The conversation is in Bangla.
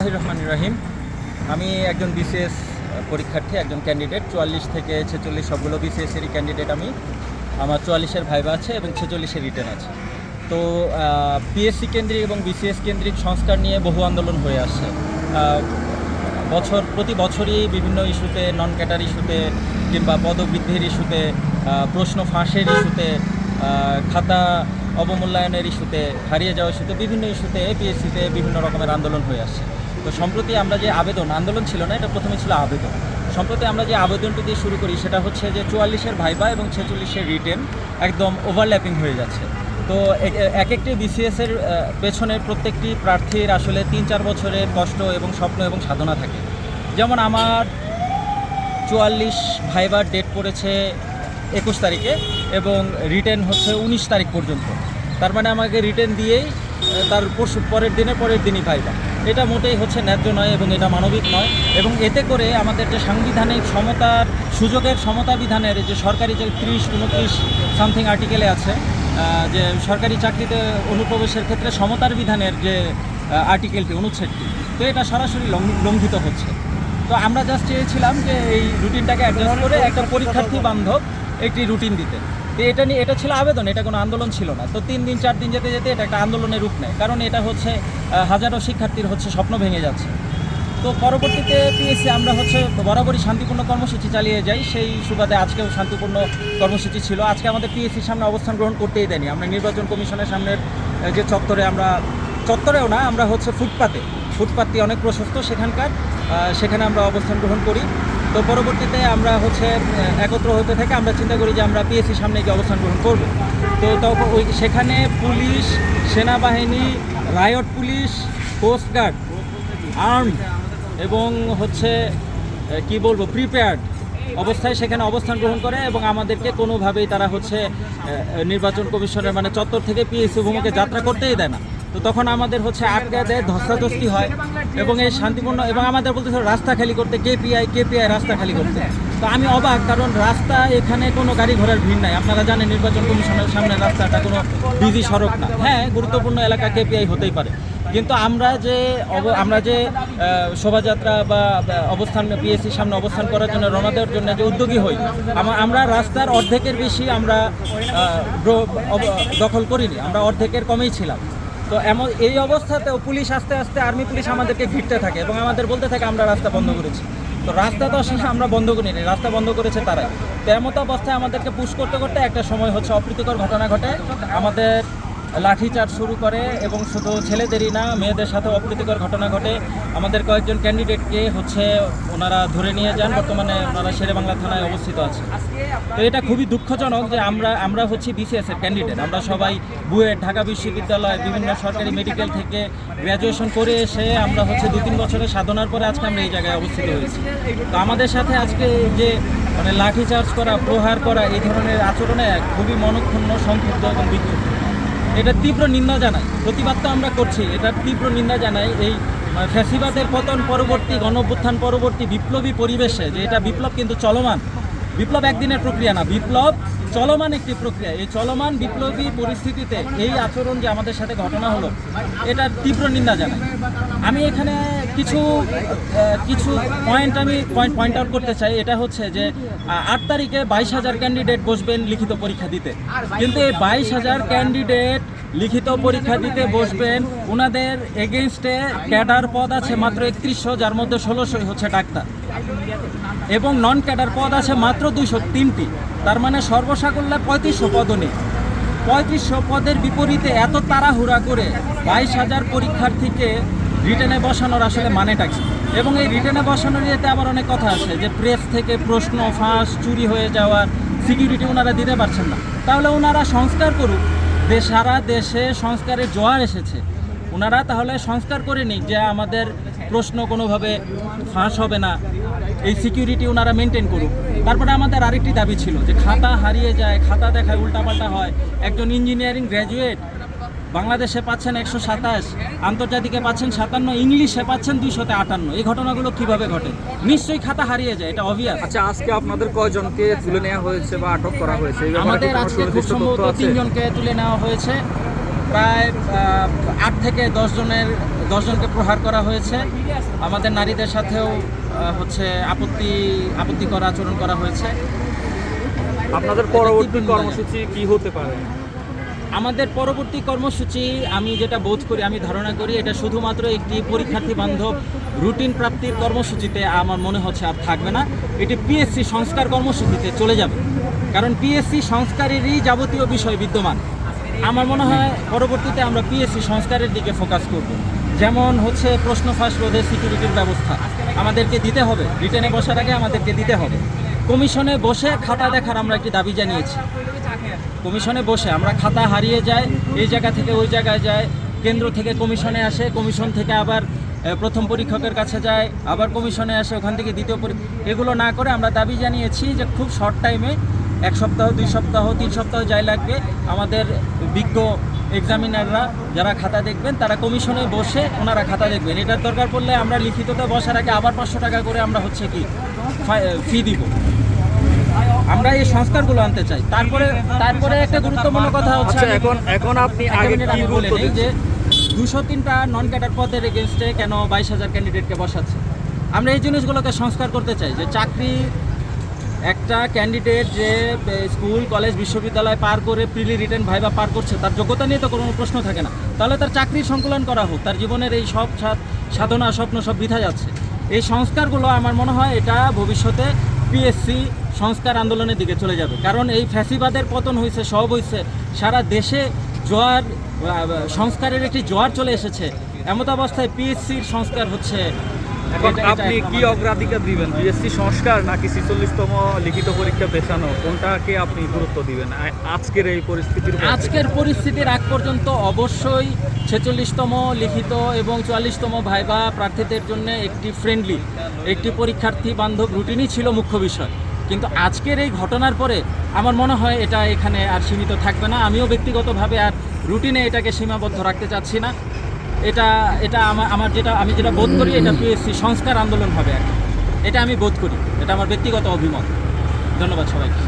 রহমানির রহিম। আমি একজন বিসিএস পরীক্ষার্থী, একজন ক্যান্ডিডেট। 44 থেকে 46 সবগুলো বিসিএসেরই ক্যান্ডিডেট আমি। আমার 44-এর ভাইবা আছে এবং 46-এর রিটেন আছে। তো পিএসসি কেন্দ্রিক এবং বিসিএস কেন্দ্রিক সংস্কার নিয়ে বহু আন্দোলন হয়ে আসছে। প্রতি বছরই বিভিন্ন ইস্যুতে, নন ক্যাটার ইস্যুতে কিংবা পদবৃদ্ধির ইস্যুতে, প্রশ্ন ফাঁসের ইস্যুতে, খাতা অবমূল্যায়নের ইস্যুতে, হারিয়ে যাওয়া ইস্যুতে, বিভিন্ন ইস্যুতে পিএসসিতে বিভিন্ন রকমের আন্দোলন হয়ে আসছে। তো সম্প্রতি আমরা যে আন্দোলন ছিল না, এটা প্রথমে ছিল আবেদন। সম্প্রতি আমরা যে আবেদনটি দিয়ে শুরু করি সেটা হচ্ছে যে 44-এর ভাইবা এবং 46-এর রিটেন একদম ওভারল্যাপিং হয়ে যাচ্ছে। তো একটি বিসিএসের পেছনের প্রত্যেকটি প্রার্থীর আসলে 3-4 বছরের কষ্ট এবং স্বপ্ন এবং সাধনা থাকে। যেমন আমার 44 ভাইবার ডেট পড়েছে 21 তারিখে এবং রিটেন হচ্ছে 19 তারিখ পর্যন্ত। তার মানে আমাকে রিটেন দিয়েই তার পরের দিনই ভাইবা। এটা মোটেই হচ্ছে ন্যায্য নয় এবং এটা মানবিক নয়। এবং এতে করে আমাদের যে সাংবিধানিক সুযোগের সমতা বিধানের যে সরকারি যে 30-29 সামথিং আর্টিকেলে আছে, যে সরকারি চাকরিতে অনুপ্রবেশের ক্ষেত্রে সমতার বিধানের যে আর্টিকেলটি, অনুচ্ছেদটি, তো এটা সরাসরি লঙ্ঘিত হচ্ছে। তো আমরা জাস্ট চেয়েছিলাম যে এই রুটিনটাকে অ্যাডজাস্ট করে একটা পরীক্ষার্থী বান্ধব একটি রুটিন দিতে। তো এটা ছিল আবেদন, এটা কোনো আন্দোলন ছিল না। তো 3 দিন 4 দিন যেতে যেতে এটা একটা আন্দোলনের রূপ নেয়, কারণ এটা হচ্ছে হাজারো শিক্ষার্থীর স্বপ্ন ভেঙে যাচ্ছে। তো পরবর্তীতে পিএসসি আমরা বরাবরই শান্তিপূর্ণ কর্মসূচি চালিয়ে যাই। সেই সুবাদে আজকেও শান্তিপূর্ণ কর্মসূচি ছিল। আজকে আমাদের পিএসসির সামনে অবস্থান গ্রহণ করতেই দেয়নি। আমরা নির্বাচন কমিশনের সামনের যে চত্বরেও না, আমরা ফুটপাতটি অনেক প্রশস্ত সেখানে আমরা অবস্থান গ্রহণ করি। তো পরবর্তীতে আমরা একত্র হতে থেকে আমরা চিন্তা করি যে আমরা পিএসসির সামনে গিয়ে অবস্থান গ্রহণ করব। তো তখন সেখানে পুলিশ, সেনাবাহিনী, রায়ট পুলিশ, কোস্টগার্ড, আর্ম এবং প্রিপেয়ার্ড অবস্থায় সেখানে অবস্থান গ্রহণ করে এবং আমাদেরকে কোনোভাবেই তারা নির্বাচন কমিশনের চত্বর থেকে পিএসসি ভূমিকে যাত্রা করতেই দেয় না। তো তখন আমাদের আটকে দেয়, ধস্তাধস্তি হয় এবং এই শান্তিপূর্ণ এবং আমাদের বলতেছে রাস্তা খালি করতে, কেপিআই রাস্তা খালি করতে। তো আমি অবাক, কারণ রাস্তা এখানে কোনো গাড়ি ঘোড়ার ভিড় নাই। আপনারা জানেন নির্বাচন কমিশনের সামনে রাস্তাটা কোনো বিজি সড়ক না। হ্যাঁ, গুরুত্বপূর্ণ এলাকা কেপিআই হতেই পারে, কিন্তু আমরা যে শোভাযাত্রা বা অবস্থান পিএসসির সামনে অবস্থান করার জন্য, রওনা দেওয়ার জন্য যে উদ্যোগী হই, আমরা রাস্তার অর্ধেকের বেশি আমরা দখল করিনি, আমরা অর্ধেকের কমেই ছিলাম। তো এই অবস্থাতেও পুলিশ আস্তে আস্তে, আর্মি পুলিশ আমাদেরকে ঘিরতে থাকে এবং আমাদের বলতে থাকে আমরা রাস্তা বন্ধ করেছি। তো রাস্তা তো আসলে আমরা বন্ধ করিনি, রাস্তা বন্ধ করেছে তারাই। তো এমত অবস্থায় আমাদেরকে পুশ করতে করতে একটা সময় অপ্রীতিকর ঘটনা ঘটে। আমাদের লাঠিচার্জ শুরু করে এবং শুধু ছেলেদেরই না, মেয়েদের সাথে অপ্রীতিকর ঘটনা ঘটে। আমাদের কয়েকজন ক্যান্ডিডেটকে ওনারা ধরে নিয়ে যান। বর্তমানে ওনারা শেরেবাংলা থানায় অবস্থিত আছে। তো এটা খুবই দুঃখজনক যে আমরা বিসিএসের ক্যান্ডিডেট। আমরা সবাই বুয়েট, ঢাকা বিশ্ববিদ্যালয়, বিভিন্ন সরকারি মেডিকেল থেকে গ্র্যাজুয়েশন করে এসে আমরা 2-3 বছরের সাধনার পরে আজকে আমরা এই জায়গায় অবস্থিত হয়েছি। তো আমাদের সাথে আজকে যে লাঠিচার্জ করা, প্রহার করা, এই ধরনের আচরণে খুবই মনক্ষুণ্ণ, সংক্ষুব্ধ এবং বিক্ষুব্ধ। এটা তীব্র নিন্দা জানাই। প্রতিবাদ তো আমরা করছি, এটা তীব্র নিন্দা জানাই। এই ফ্যাসিবাদের পতন পরবর্তী, গণঅভ্যুত্থান পরবর্তী বিপ্লবী পরিবেশে, যে এটা বিপ্লব কিন্তু চলমান, বিপ্লব একদিনের প্রক্রিয়া না, বিপ্লব চলমান একটি প্রক্রিয়া। এই চলমান বিপ্লবী পরিস্থিতিতে এই আচরণ যে আমাদের সাথে ঘটনা হলো, এটার তীব্র নিন্দা জানাই। আমি এখানে কিছু পয়েন্ট আউট করতে চাই। এটা যে 8 তারিখে 22,000 ক্যান্ডিডেট বসবেন লিখিত পরীক্ষা দিতে, কিন্তু এই 22,000 ক্যান্ডিডেট লিখিত পরীক্ষা দিতে বসবেন, ওনাদের এগেনস্টে ক্যাডার পদ আছে মাত্র 3100, যার মধ্যে 1600 ডাক্তার, এবং নন ক্যাডার পদ আছে মাত্র 203টি। তার মানে সর্বসাকুল্যে 3500 পদও নেই। 3500 পদের বিপরীতে এত তাড়াহুড়া করে 22,000 পরীক্ষার্থীকে রিটেনে বসানোর আসলে মানেটা কি? এবং এই রিটেনে বসানোর ইয়েতে আবার অনেক কথা আছে যে প্রেস থেকে প্রশ্ন ফাঁস, চুরি হয়ে যাওয়ার সিকিউরিটি ওনারা দিতে পারছেন না। তাহলে ওনারা সংস্কার করুক, সারা দেশে সংস্কারের জোয়ার এসেছে, ওনারা তাহলে সংস্কার করে নিক যে আমাদের প্রশ্ন কোনোভাবে ফাঁস হবে না, এই সিকিউরিটি ওনারা মেনটেন করুক। তারপরে আমাদের আরেকটি দাবি ছিল যে খাতা হারিয়ে যায়, খাতা দেখায় উল্টাপাল্টা হয়। একজন ইঞ্জিনিয়ারিং গ্র্যাজুয়েট বাংলাদেশে পাচ্ছেন 127, আন্তর্জাতিকে পাচ্ছেন 57, ইংলিশে পাচ্ছেন 258। এই ঘটনাগুলো কিভাবে ঘটে? নিশ্চয়ই খাতা হারিয়ে যায়, এটা অবভিয়াস। আচ্ছা, আজকে আপনাদের কয়জনকে তুলে নেওয়া হয়েছে বা আটক করা হয়েছে? আমাদের আজকে খুব সম্ভবত 3 জনকে তুলে নেওয়া হয়েছে। প্রায় 8 থেকে 10 জনের 10 জনকে প্রহার করা হয়েছে। আমাদের নারীদের সাথেও হচ্ছে আপত্তিকর আচরণ করা হয়েছে। আপনাদের পরবর্তী কর্মসূচি কি হতে পারে? আমাদের পরবর্তী কর্মসূচি আমি যেটা বোধ করি, আমি ধারণা করি এটা শুধুমাত্র একটি পরীক্ষার্থী বান্ধব রুটিন প্রাপ্তির কর্মসূচিতে আমার মনে হচ্ছে আর থাকবে না। এটি পিএসসি সংস্কার কর্মসূচিতে চলে যাবে, কারণ পিএসসি সংস্কারেরই যাবতীয় বিষয় বিদ্যমান। আমার মনে হয় পরবর্তীতে আমরা পিএসসি সংস্কারের দিকে ফোকাস করব। যেমন হচ্ছে প্রশ্ন ফাঁস রোধে সিকিউরিটির ব্যবস্থা আমাদেরকে দিতে হবে, রিটেনে বসার আগে আমাদেরকে দিতে হবে। কমিশনে বসে খাতা দেখার আমরা একটি দাবি জানিয়েছি। কমিশনে বসে আমরা খাতা হারিয়ে যাই, এই জায়গা থেকে ওই জায়গায় যায়, কেন্দ্র থেকে কমিশনে আসে, কমিশন থেকে আবার প্রথম পরীক্ষকের কাছে যায়, আবার কমিশনে আসে, ওখান থেকে দ্বিতীয় এগুলো না করে আমরা দাবি জানিয়েছি যে খুব শর্ট টাইমে 1 সপ্তাহ 2 সপ্তাহ 3 সপ্তাহ যাই লাগবে আমাদের বিজ্ঞ এক্সামিনাররা যারা খাতা দেখবেন তারা কমিশনে বসে ওনারা খাতা দেখবেন। এটার দরকার পড়লে আমরা লিখিততে বসার আগে আবার 500 টাকা করে আমরা হচ্ছে কি ফি দিব। আমরা এই সংস্কারগুলো আনতে চাই। তারপরে একটা গুরুত্বপূর্ণ কথা হচ্ছে, আচ্ছা, এখন আপনি আগে কি আমি বলে গুরুত্ব নেই যে দিচ্ছেন? 203টা নন ক্যাডার পদের এগেনস্টে কেন 22,000 ক্যান্ডিডেটকে বসাচ্ছে। আমরা এই জিনিসগুলোকে সংস্কার করতে চাই যে চাকরি একটা ক্যান্ডিডেট যে স্কুল কলেজ বিশ্ববিদ্যালয় পার করে প্রিলি রিটেন ভাইবা পার করছে, তার যোগ্যতা নিয়ে তো কোনো প্রশ্ন থাকে না। তাহলে তার চাকরির সংকুলন করা হোক, তার জীবনের এই সব সাধনা স্বপ্ন সব বৃথা যাচ্ছে। এই সংস্কারগুলো আমার মনে হয় এটা ভবিষ্যতে পিএসসি সংস্কার আন্দোলনের দিকে চলে যাবে, কারণ এই ফ্যাসিবাদের পতন হয়েছে, সব হয়েছে, সারা দেশে জোয়ার সংস্কারের একটি জোয়ার চলে এসেছে। এমত অবস্থায় পিএসসির সংস্কার হচ্ছে। এখন আপনি কি অগ্রাধিকার দিবেন, বিএসসি সংস্কার নাকি 46তম লিখিত পরীক্ষা পেছানো, কোনটাকে আপনি গুরুত্ব দিবেন আজকের এই পরিস্থিতির? আজকের পরিস্থিতির আগ পর্যন্ত অবশ্যই 46তম লিখিত এবং 44তম ভাইবা প্রার্থীদের জন্য একটি ফ্রেন্ডলি, একটি পরীক্ষার্থী বান্ধব রুটিনই ছিল মুখ্য বিষয়। কিন্তু আজকের এই ঘটনার পরে আমার মনে হয় এটা এখানে আর সীমিত থাকবে না। আমিও ব্যক্তিগতভাবে আর রুটিনে এটাকে সীমাবদ্ধ রাখতে চাচ্ছি না। এটা আমি যেটা বোধ করি এটা পিএসসি সংস্কার আন্দোলন হবে। এটা আমি বোধ করি, এটা আমার ব্যক্তিগত অভিমত। ধন্যবাদ সবাইকে।